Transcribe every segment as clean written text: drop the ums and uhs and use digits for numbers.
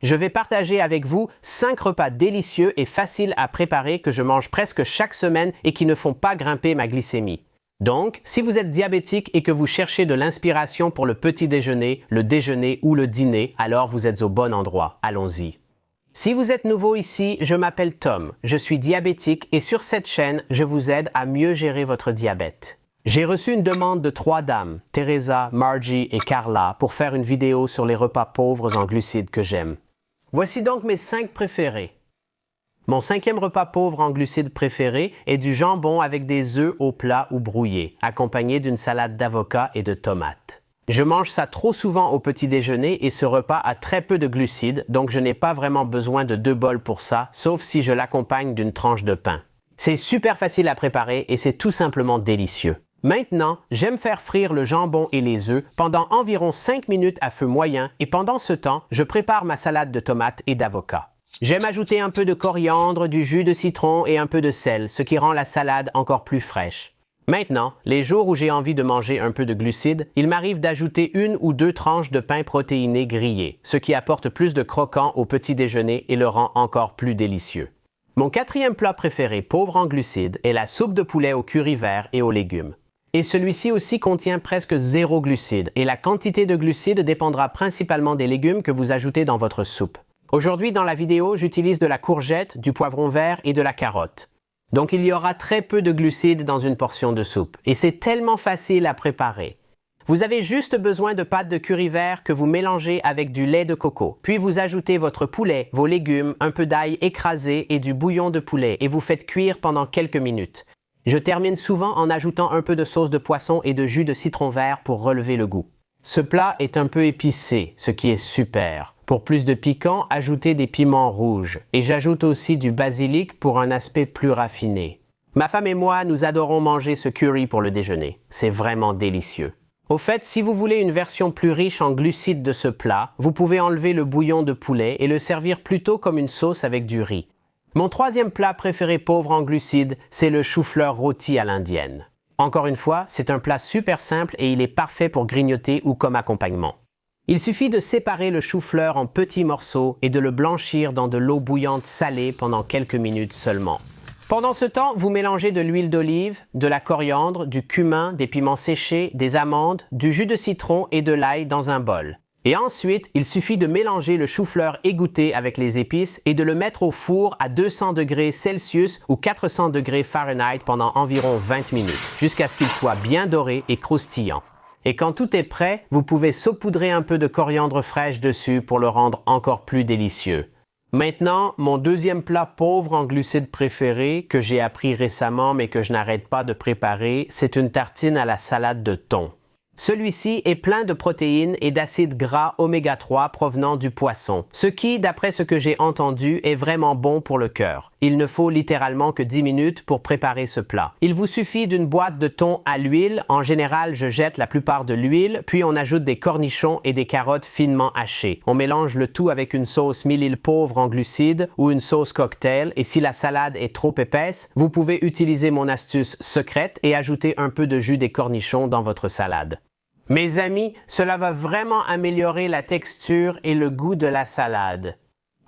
je vais partager avec vous 5 repas délicieux et faciles à préparer que je mange presque chaque semaine et qui ne font pas grimper ma glycémie. Donc, si vous êtes diabétique et que vous cherchez de l'inspiration pour le petit déjeuner, le déjeuner ou le dîner, alors vous êtes au bon endroit. Allons-y. Si vous êtes nouveau ici, je m'appelle Tom, je suis diabétique et sur cette chaîne, je vous aide à mieux gérer votre diabète. J'ai reçu une demande de 3 dames, Teresa, Margie et Carla, pour faire une vidéo sur les repas pauvres en glucides que j'aime. Voici donc mes 5 préférés. Mon 5e repas pauvre en glucides préféré est du jambon avec des œufs au plat ou brouillés, accompagné d'une salade d'avocat et de tomates. Je mange ça trop souvent au petit déjeuner et ce repas a très peu de glucides, donc je n'ai pas vraiment besoin de 2 bols pour ça, sauf si je l'accompagne d'une tranche de pain. C'est super facile à préparer et c'est tout simplement délicieux. Maintenant, j'aime faire frire le jambon et les œufs pendant environ 5 minutes à feu moyen et pendant ce temps, je prépare ma salade de tomates et d'avocat. J'aime ajouter un peu de coriandre, du jus de citron et un peu de sel, ce qui rend la salade encore plus fraîche. Maintenant, les jours où j'ai envie de manger un peu de glucides, il m'arrive d'ajouter 1 ou 2 tranches de pain protéiné grillé, ce qui apporte plus de croquant au petit déjeuner et le rend encore plus délicieux. Mon 4e plat préféré pauvre en glucides est la soupe de poulet au curry vert et aux légumes. Et celui-ci aussi contient presque 0 glucides, et la quantité de glucides dépendra principalement des légumes que vous ajoutez dans votre soupe. Aujourd'hui, dans la vidéo, j'utilise de la courgette, du poivron vert et de la carotte. Donc il y aura très peu de glucides dans une portion de soupe, et c'est tellement facile à préparer. Vous avez juste besoin de pâte de curry vert que vous mélangez avec du lait de coco, puis vous ajoutez votre poulet, vos légumes, un peu d'ail écrasé et du bouillon de poulet, et vous faites cuire pendant quelques minutes. Je termine souvent en ajoutant un peu de sauce de poisson et de jus de citron vert pour relever le goût. Ce plat est un peu épicé, ce qui est super. Pour plus de piquant, ajoutez des piments rouges. Et j'ajoute aussi du basilic pour un aspect plus raffiné. Ma femme et moi, nous adorons manger ce curry pour le déjeuner. C'est vraiment délicieux. Au fait, si vous voulez une version plus riche en glucides de ce plat, vous pouvez enlever le bouillon de poulet et le servir plutôt comme une sauce avec du riz. Mon 3e plat préféré pauvre en glucides, c'est le chou-fleur rôti à l'indienne. Encore une fois, c'est un plat super simple et il est parfait pour grignoter ou comme accompagnement. Il suffit de séparer le chou-fleur en petits morceaux et de le blanchir dans de l'eau bouillante salée pendant quelques minutes seulement. Pendant ce temps, vous mélangez de l'huile d'olive, de la coriandre, du cumin, des piments séchés, des amandes, du jus de citron et de l'ail dans un bol. Et ensuite, il suffit de mélanger le chou-fleur égoutté avec les épices et de le mettre au four à 200 degrés Celsius ou 400 degrés Fahrenheit pendant environ 20 minutes, jusqu'à ce qu'il soit bien doré et croustillant. Et quand tout est prêt, vous pouvez saupoudrer un peu de coriandre fraîche dessus pour le rendre encore plus délicieux. Maintenant, mon 2e plat pauvre en glucides préféré, que j'ai appris récemment mais que je n'arrête pas de préparer, c'est une tartine à la salade de thon. Celui-ci est plein de protéines et d'acides gras oméga 3 provenant du poisson, ce qui, d'après ce que j'ai entendu, est vraiment bon pour le cœur. Il ne faut littéralement que 10 minutes pour préparer ce plat. Il vous suffit d'une boîte de thon à l'huile. En général, je jette la plupart de l'huile, puis on ajoute des cornichons et des carottes finement hachées. On mélange le tout avec une sauce mille pauvre en glucides ou une sauce cocktail, et si la salade est trop épaisse, vous pouvez utiliser mon astuce secrète et ajouter un peu de jus des cornichons dans votre salade. Mes amis, cela va vraiment améliorer la texture et le goût de la salade.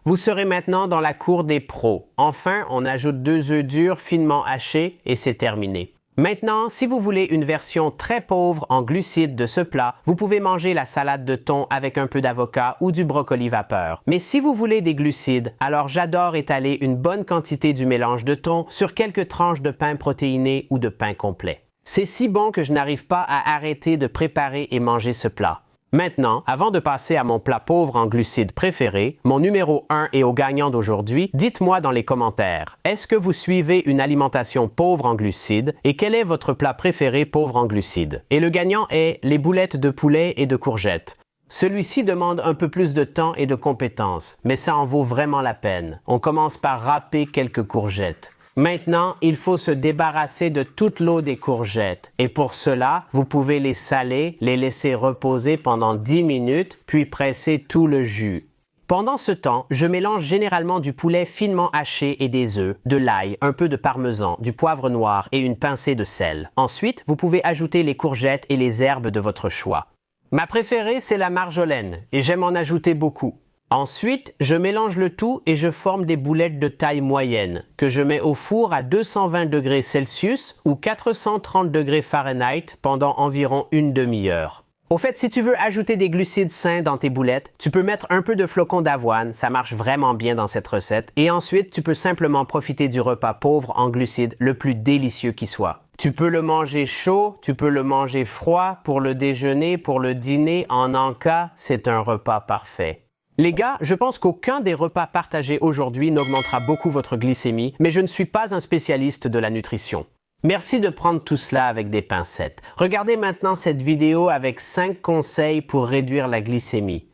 Vous serez maintenant dans la cour des pros. Enfin, on ajoute 2 œufs durs finement hachés et c'est terminé. Maintenant, si vous voulez une version très pauvre en glucides de ce plat, vous pouvez manger la salade de thon avec un peu d'avocat ou du brocoli vapeur. Mais si vous voulez des glucides, alors j'adore étaler une bonne quantité du mélange de thon sur quelques tranches de pain protéiné ou de pain complet. C'est si bon que je n'arrive pas à arrêter de préparer et manger ce plat. Maintenant, avant de passer à mon plat pauvre en glucides préféré, mon numéro 1 et au gagnant d'aujourd'hui, dites-moi dans les commentaires, est-ce que vous suivez une alimentation pauvre en glucides et quel est votre plat préféré pauvre en glucides? Et le gagnant est les boulettes de poulet et de courgettes. Celui-ci demande un peu plus de temps et de compétences, mais ça en vaut vraiment la peine. On commence par râper quelques courgettes. Maintenant, il faut se débarrasser de toute l'eau des courgettes. Et pour cela, vous pouvez les saler, les laisser reposer pendant 10 minutes, puis presser tout le jus. Pendant ce temps, je mélange généralement du poulet finement haché et des œufs, de l'ail, un peu de parmesan, du poivre noir et une pincée de sel. Ensuite, vous pouvez ajouter les courgettes et les herbes de votre choix. Ma préférée, c'est la marjolaine, et j'aime en ajouter beaucoup. Ensuite, je mélange le tout et je forme des boulettes de taille moyenne que je mets au four à 220 degrés Celsius ou 430 degrés Fahrenheit pendant environ une demi-heure. Au fait, si tu veux ajouter des glucides sains dans tes boulettes, tu peux mettre un peu de flocons d'avoine, ça marche vraiment bien dans cette recette, et ensuite tu peux simplement profiter du repas pauvre en glucides le plus délicieux qui soit. Tu peux le manger chaud, tu peux le manger froid, pour le déjeuner, pour le dîner, en encas, c'est un repas parfait. Les gars, je pense qu'aucun des repas partagés aujourd'hui n'augmentera beaucoup votre glycémie, mais je ne suis pas un spécialiste de la nutrition. Merci de prendre tout cela avec des pincettes. Regardez maintenant cette vidéo avec 5 conseils pour réduire la glycémie.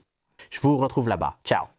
Je vous retrouve là-bas. Ciao!